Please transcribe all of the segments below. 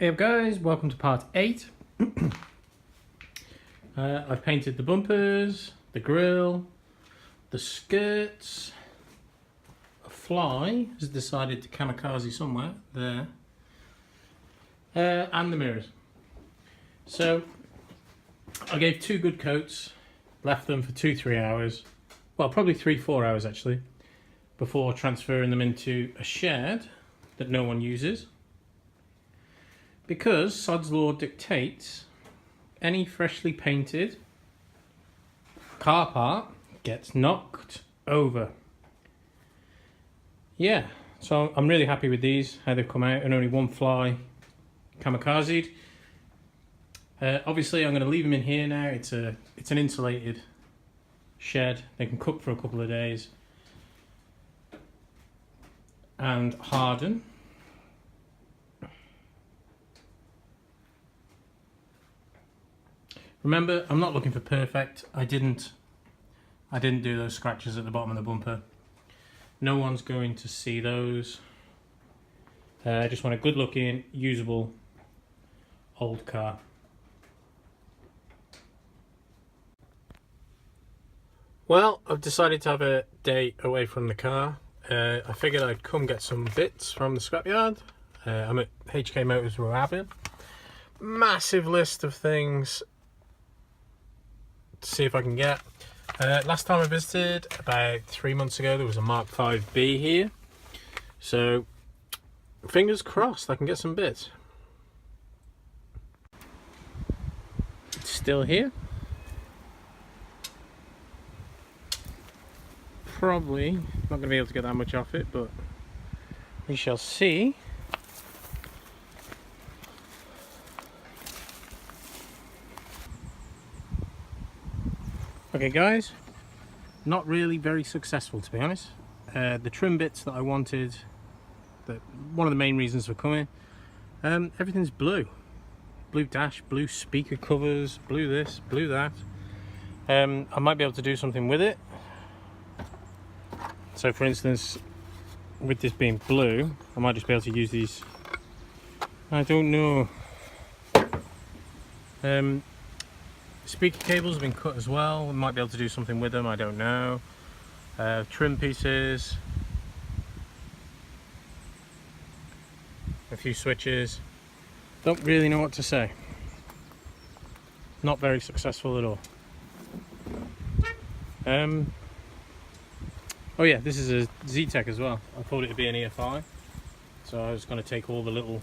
Hey up guys, welcome to part 8. I've painted the bumpers, the grille, the skirts. A fly has decided to kamikaze somewhere there, and the mirrors. So I gave 2 good coats, left them for 2-3 hours, well probably 3-4 hours actually, before transferring them into a shed that no one uses. Because Sod's Law dictates any freshly painted car part gets knocked over. Yeah, so I'm really happy with these, how they've come out, and only one fly kamikazed. Obviously I'm going to leave them in here now. It's an insulated shed. They can cook for a couple of days and harden. Remember, I'm not looking for perfect. I didn't do those scratches at the bottom of the bumper. No one's going to see those. I just want a good looking, usable old car. Well, I've decided to have a day away from the car. I figured I'd come get some bits from the scrapyard. I'm at HK Motors Reassembly. Massive list of things to see if I can get. Last time I visited, about 3 months ago, there was a MK5 here. So, fingers crossed I can get some bits. It's still here. Probably not going to be able to get that much off it, but we shall see. Okay guys, not really very successful to be honest. The trim bits that I wanted, one of the main reasons for coming, everything's blue. Blue dash, blue speaker covers, blue this, blue that. I might be able to do something with it. So for instance, with this being blue, I might just be able to use these. I don't know. Speaker cables have been cut as well. We might be able to do something with them, I don't know. Trim pieces. A few switches. Don't really know what to say. Not very successful at all. Oh yeah, this is a Z-Tech as well. I thought it would be an EFI. So I was going to take all the little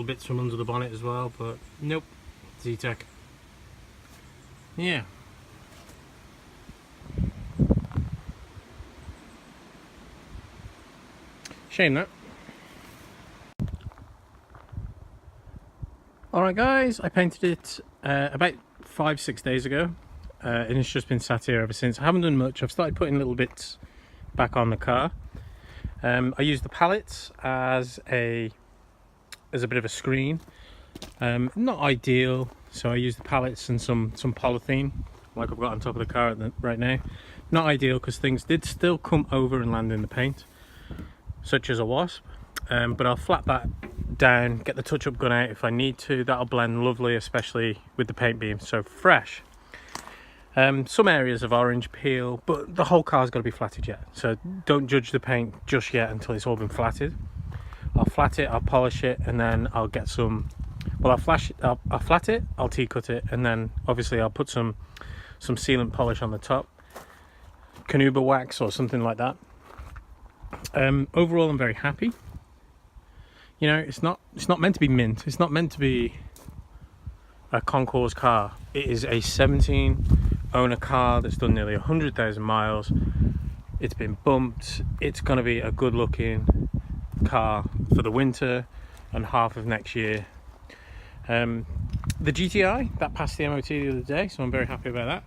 bits from under the bonnet as well, but nope, Z-Tech. Yeah. Shame that. Alright guys, I painted it about 5-6 days ago, and it's just been sat here ever since. I haven't done much. I've started putting little bits back on the car. I used the pallets as a bit of a screen. Not ideal, so I used the pallets and some polythene like I've got on top of the car right now. Not ideal because things did still come over and land in the paint, such as a wasp, but I'll flat that down, get the touch-up gun out if I need to. That'll blend lovely, especially with the paint being so fresh. Some areas of orange peel, but the whole car's got to be flatted yet, so don't judge the paint just yet until it's all been flatted. I'll flat it, I'll polish it, and then I'll get some, well, I'll flat it, I'll T-cut it, and then obviously I'll put some sealant polish on the top, Canuba wax or something like that. Overall I'm very happy. You know, it's not meant to be mint, it's not meant to be a concours car. It is a 17 owner car that's done nearly 100,000 miles. It's been bumped. It's going to be a good looking car for the winter and half of next year. The GTI that passed the MOT the other day, so I'm very happy about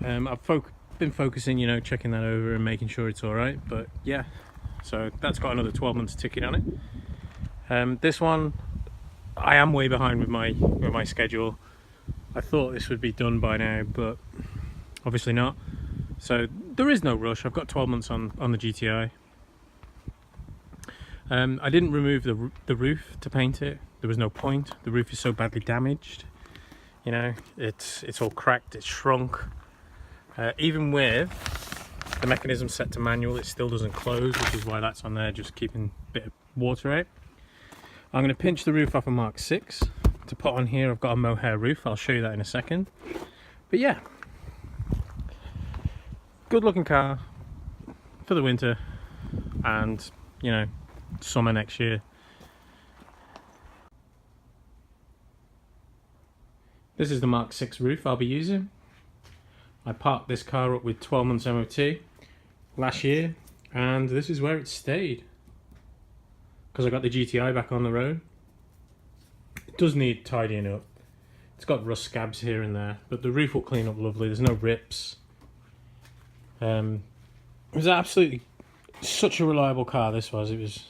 that. I've been focusing, you know, checking that over and making sure it's all right. But yeah, so that's got another 12 months ticket on it. This one, I am way behind with my schedule. I thought this would be done by now, but obviously not. So there is no rush. I've got 12 months on the GTI. I didn't remove the roof to paint it. There was no point. The roof is so badly damaged. You know, it's all cracked, it's shrunk. Even with the mechanism set to manual, it still doesn't close, which is why that's on there, just keeping a bit of water out. I'm going to pinch the roof off a Mark 6 to put on here. I've got a mohair roof, I'll show you that in a second. But yeah, good looking car for the winter and, you know, summer next year. This is the Mark 6 roof I'll be using. I parked this car up with 12 months MOT last year, and this is where it stayed because I got the GTI back on the road. It does need tidying up. It's got rust scabs here and there, but the roof will clean up lovely. There's no rips. It was absolutely such a reliable car, this was. It was,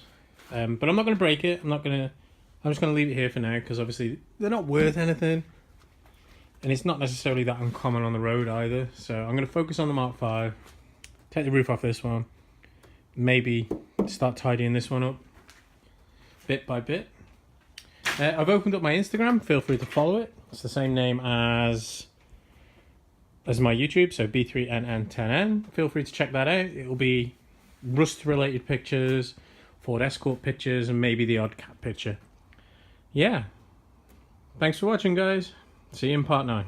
but I'm not going to break it. I'm just going to leave it here for now because obviously they're not worth anything. And it's not necessarily that uncommon on the road either. So I'm going to focus on the Mark 5, take the roof off this one, maybe start tidying this one up bit by bit. I've opened up my Instagram, feel free to follow it. It's the same name as my YouTube, so B3NN10N. Feel free to check that out. It'll be Rust related pictures, Ford Escort pictures, and maybe the odd cat picture. Yeah. Thanks for watching, guys. See you in part 9.